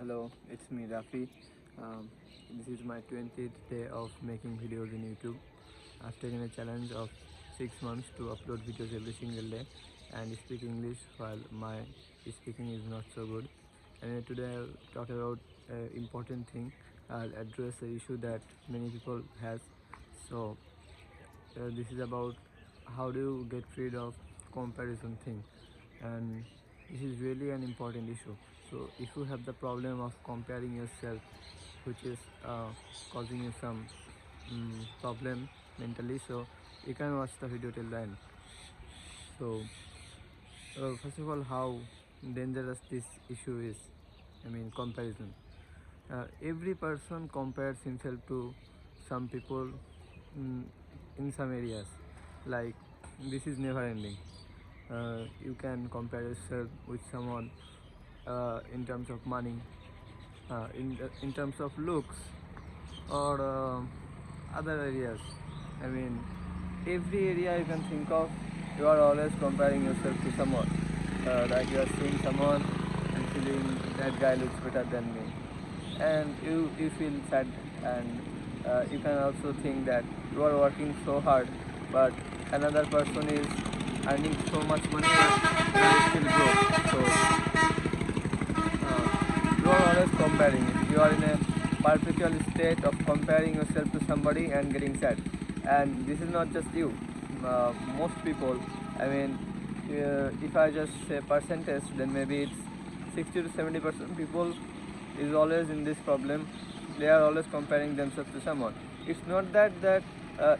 Hello, it's me Rafi. Um, this is my 20th day of making videos in YouTube. I've taken a challenge of 6 months to upload videos every single day and speak English while my speaking is not so good. And today I'll talk about an important thing. I'll address the issue that many people has. So this is about how do you get rid of comparison thing, and this is really an important issue. So if you have the problem of comparing yourself, which is causing you some problem mentally, so you can watch the video till the end. So first of all, how dangerous this issue is, I mean comparison. Every person compares himself to some people mm, in some areas. Like, this is never ending. You can compare yourself with someone in terms of money, in terms of looks, or other areas. I mean, every area you can think of, you are always comparing yourself to someone. Like, you are seeing someone and feeling that guy looks better than me, and you feel sad. And you can also think that you are working so hard, but another person is earning so much money and you are still broke. So you are always comparing. You are in a perpetual state of comparing yourself to somebody and getting sad. And this is not just you. Most people, I mean, if I just say percentage, then maybe it's 60 to 70% people is always in this problem. They are always comparing themselves to someone. It's not that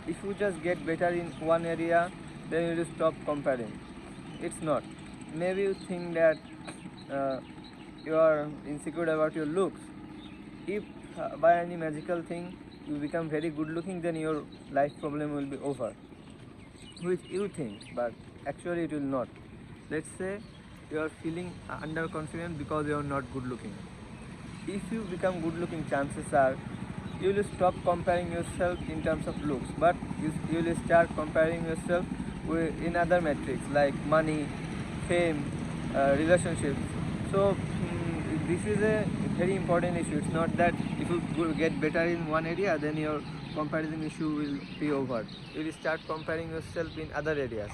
if you just get better in one area, then you will stop comparing. It's not. Maybe you think that uh, you are insecure about your looks. If by any magical thing you become very good looking, then your life problem will be over, which you think, but actually it will not. Let's say you are feeling underconfident because you are not good looking. If you become good looking, chances are you will stop comparing yourself in terms of looks, but you will start comparing yourself in other metrics like money, fame, relationships. So this is a very important issue. It's not that if you get better in one area, then your comparison issue will be over. You will start comparing yourself in other areas.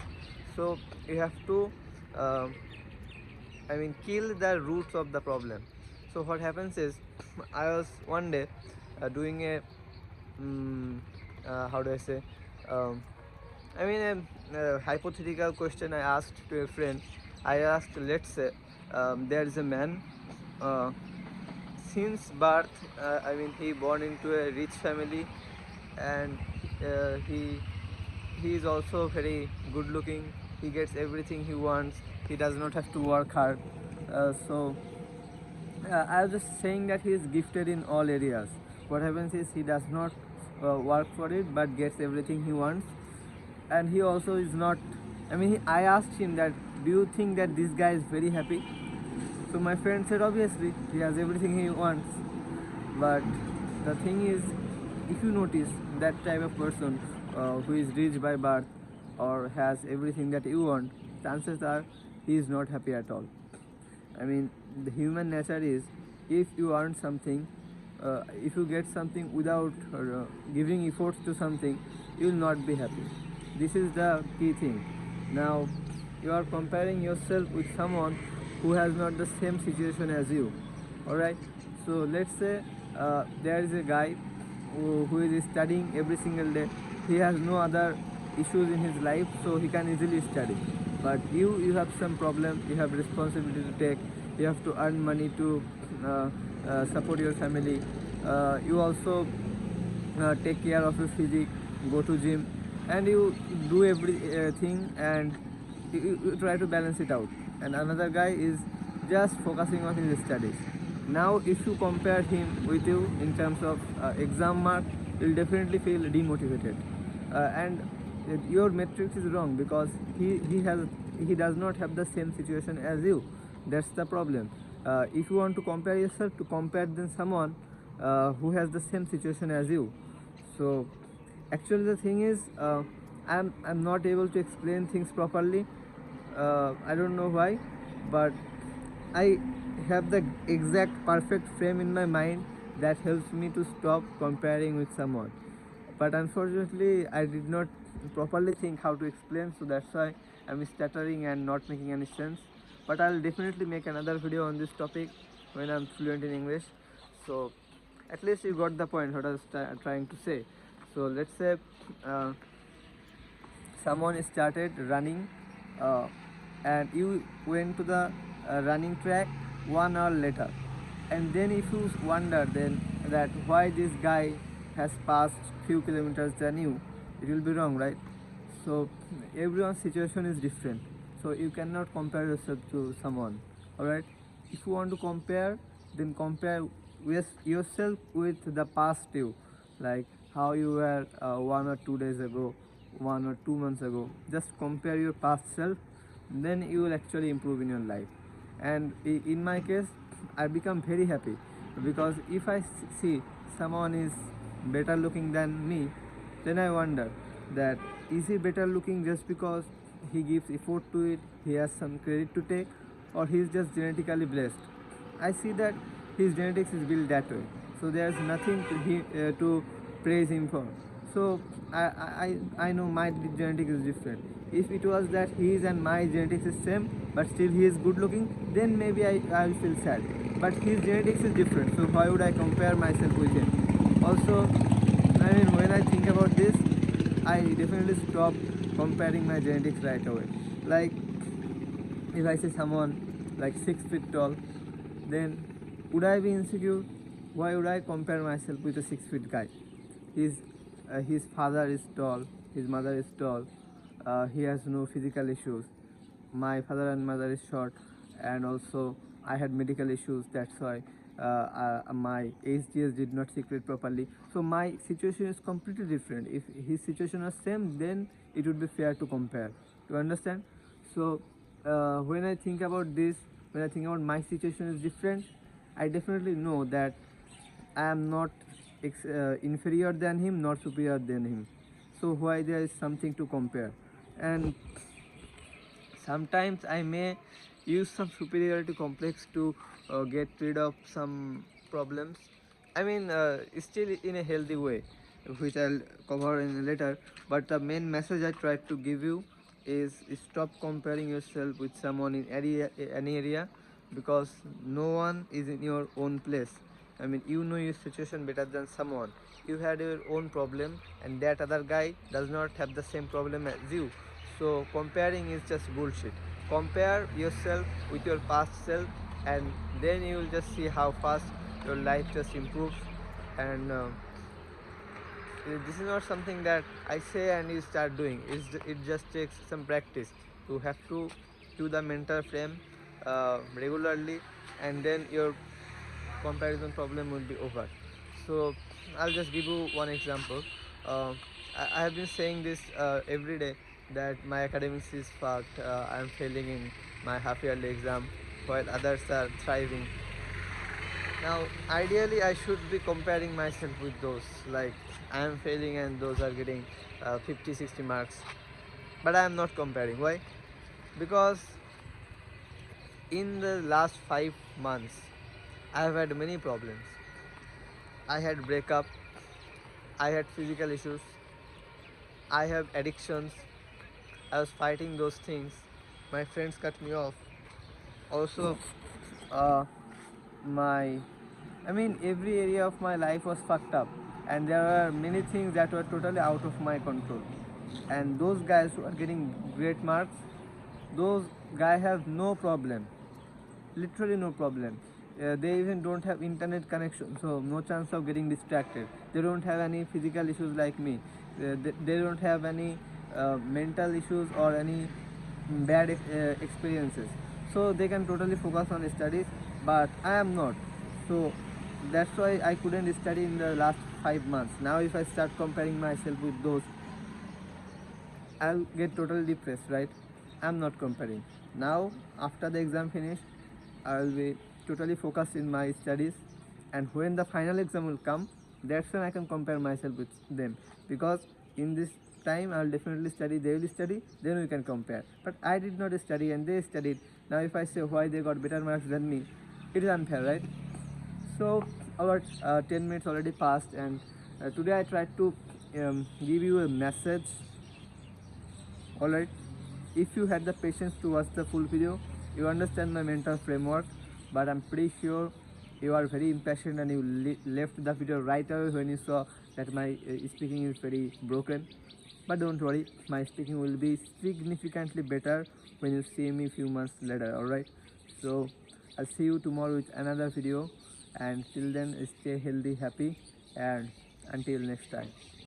So you have to uh, kill the roots of the problem. So what happens is, I was one day doing a how do I say, um, a hypothetical question I asked to a friend. I asked, let's say there is a man, uh, since birth, he born into a rich family, and he is also very good looking. He gets everything he wants. He does not have to work hard. So I was just saying that he is gifted in all areas. What happens is, he does not work for it but gets everything he wants, and he also is not. I asked him that, do you think that this guy is very happy? So my friend said, obviously, he has everything he wants. But the thing is, if you notice that type of person who is rich by birth or has everything that you want, chances are he is not happy at all. The human nature is, if you earn something, if you get something without giving efforts to something, you will not be happy. This is the key thing. Now, you are comparing yourself with someone who has not the same situation as you. Alright? So, let's say there is a guy who is studying every single day. He has no other issues in his life, so he can easily study. But you have some problem. You have responsibility to take. You have to earn money to support your family. You also take care of your physique, go to gym, and you do everything, and you try to balance it out. And another guy is just focusing on his studies. Now, if you compare him with you in terms of exam mark, you'll definitely feel demotivated, and your metrics is wrong, because he does not have the same situation as you. That's the problem. If you want to compare yourself, to compare then someone who has the same situation as you. So actually the thing is, I'm not able to explain things properly. I don't know why, but I have the exact perfect frame in my mind that helps me to stop comparing with someone. But unfortunately, I did not properly think how to explain, so that's why I'm stuttering and not making any sense. But I'll definitely make another video on this topic when I'm fluent in English. So at least you got the point what I was trying to say. So let's say uh, someone started running uh, and you went to the running track 1 hour later, and then if you wonder then that why this guy has passed few kilometers than you, it will be wrong, right? So everyone's situation is different, so you cannot compare yourself to someone. All right, if you want to compare, then compare with yourself with the past you, like how you were 1 or 2 days ago, 1 or 2 months ago. Just compare your past self, then you will actually improve in your life. And in my case, I become very happy because if I see someone is better looking than me, then I wonder that is he better looking just because he gives effort to it, he has some credit to take, or he is just genetically blessed. I see that his genetics is built that way, so there's nothing to praise him for. So I know my genetics is different. If it was that his and my genetics is same, but still he is good looking, then maybe I will feel sad. But his genetics is different, so why would I compare myself with him? Also, I mean, when I think about this, I definitely stop comparing my genetics right away. Like, if I see someone like 6 feet tall, then would I be insecure? Why would I compare myself with a 6 feet guy? His his father is tall, his mother is tall, he has no physical issues. My father and mother is short, and also I had medical issues. That's why my HDS did not secrete properly. So my situation is completely different. If his situation was same, then it would be fair to compare. You understand? So when I think about this, when I think about my situation is different, I definitely know that I am not inferior than him, not superior than him. So why there is something to compare? And sometimes I may use some superiority complex to get rid of some problems. I mean, still in a healthy way, which I'll cover in later. But the main message I tried to give you is stop comparing yourself with someone in any area, because no one is in your own place. I mean, you know your situation better than someone. You had your own problem, and that other guy does not have the same problem as you. So comparing is just bullshit. Compare yourself with your past self, and then you will just see how fast your life just improves. And this is not something that I say and you start doing. It just takes some practice. You have to do the mental frame regularly, and then your comparison problem will be over. So I'll just give you one example. uh, I have been saying this every day, that my academics is fucked. I'm failing in my half yearly exam while others are thriving. Now ideally I should be comparing myself with those, like I am failing and those are getting 50-60 marks, but I am not comparing. Why? Because in the last 5 months I have had many problems. I had breakup, I had physical issues, I have addictions. I was fighting those things. My friends cut me off. Also, uh, my, I mean, every area of my life was fucked up, and there were many things that were totally out of my control. And those guys who are getting great marks, those guys have no problem, literally no problem. They even don't have internet connection, so no chance of getting distracted. They don't have any physical issues like me. They don't have any mental issues or any bad experiences, so they can totally focus on studies, but I am not. So that's why I couldn't study in the last 5 months. Now if I start comparing myself with those, I'll get totally depressed, right? I'm not comparing. Now, after the exam finished, I'll be totally focused in my studies, and when the final exam will come, that's when I can compare myself with them. Because in this time, I'll definitely study, they will study, then we can compare. But I did not study and they studied. Now, if I say why they got better marks than me, It is unfair, right? So our 10 minutes already passed, and today I tried to give you a message. Alright, if you had the patience to watch the full video, you understand my mental framework, but I'm pretty sure you are very impatient and you left the video right away when you saw that my speaking is very broken. But don't worry, my speaking will be significantly better when you see me few months later. Alright, so I'll see you tomorrow with another video, and till then stay healthy, happy, and until next time.